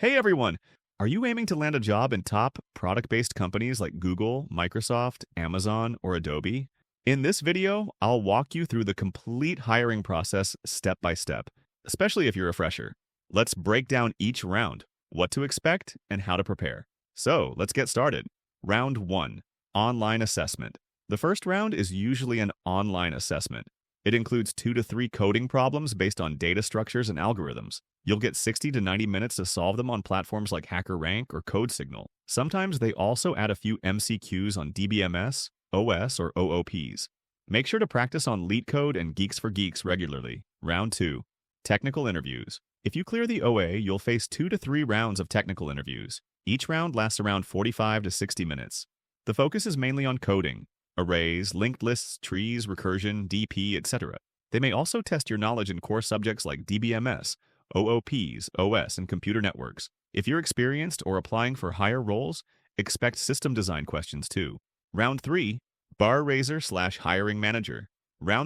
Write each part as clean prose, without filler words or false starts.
Hey everyone! Are you aiming to land a job in top product-based companies like Google, Microsoft, Amazon, or Adobe? In this video, I'll walk you through the complete hiring process step by step, especially if you're a fresher. Let's break down each round, what to expect, and how to prepare. So, let's get started. Round 1. Online Assessment. The first round is usually an online assessment. It includes 2 to 3 coding problems based on data structures and algorithms. You'll get 60 to 90 minutes to solve them on platforms like HackerRank or CodeSignal. Sometimes they also add a few MCQs on DBMS, OS, or OOPs. Make sure to practice on LeetCode and Geeks for Geeks regularly. Round 2. Technical Interviews. If you clear the OA, you'll face 2 to 3 rounds of technical interviews. Each round lasts around 45 to 60 minutes. The focus is mainly on coding, arrays, linked lists, trees, recursion, DP, etc. They may also test your knowledge in core subjects like DBMS, OOPs, OS, and computer networks. If you're experienced or applying for higher roles, expect system design questions too. Round 3. Bar Raiser/Hiring Manager.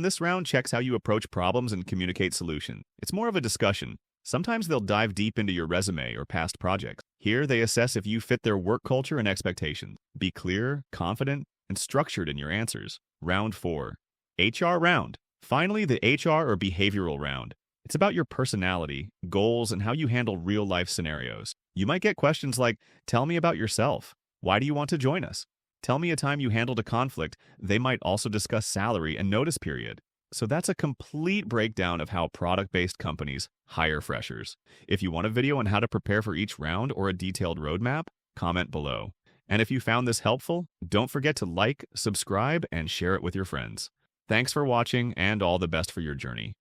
This round checks how you approach problems and communicate solutions. It's more of a discussion. Sometimes they'll dive deep into your resume or past projects. Here, they assess if you fit their work culture and expectations. Be clear, confident, and structured in your answers. Round 4. HR Round. Finally, the HR or behavioral round. It's about your personality, goals, and how you handle real-life scenarios. You might get questions like, tell me about yourself. Why do you want to join us? Tell me a time you handled a conflict. They might also discuss salary and notice period. So that's a complete breakdown of how product-based companies hire freshers. If you want a video on how to prepare for each round or a detailed roadmap, comment below. And if you found this helpful, don't forget to like, subscribe, and share it with your friends. Thanks for watching, and all the best for your journey.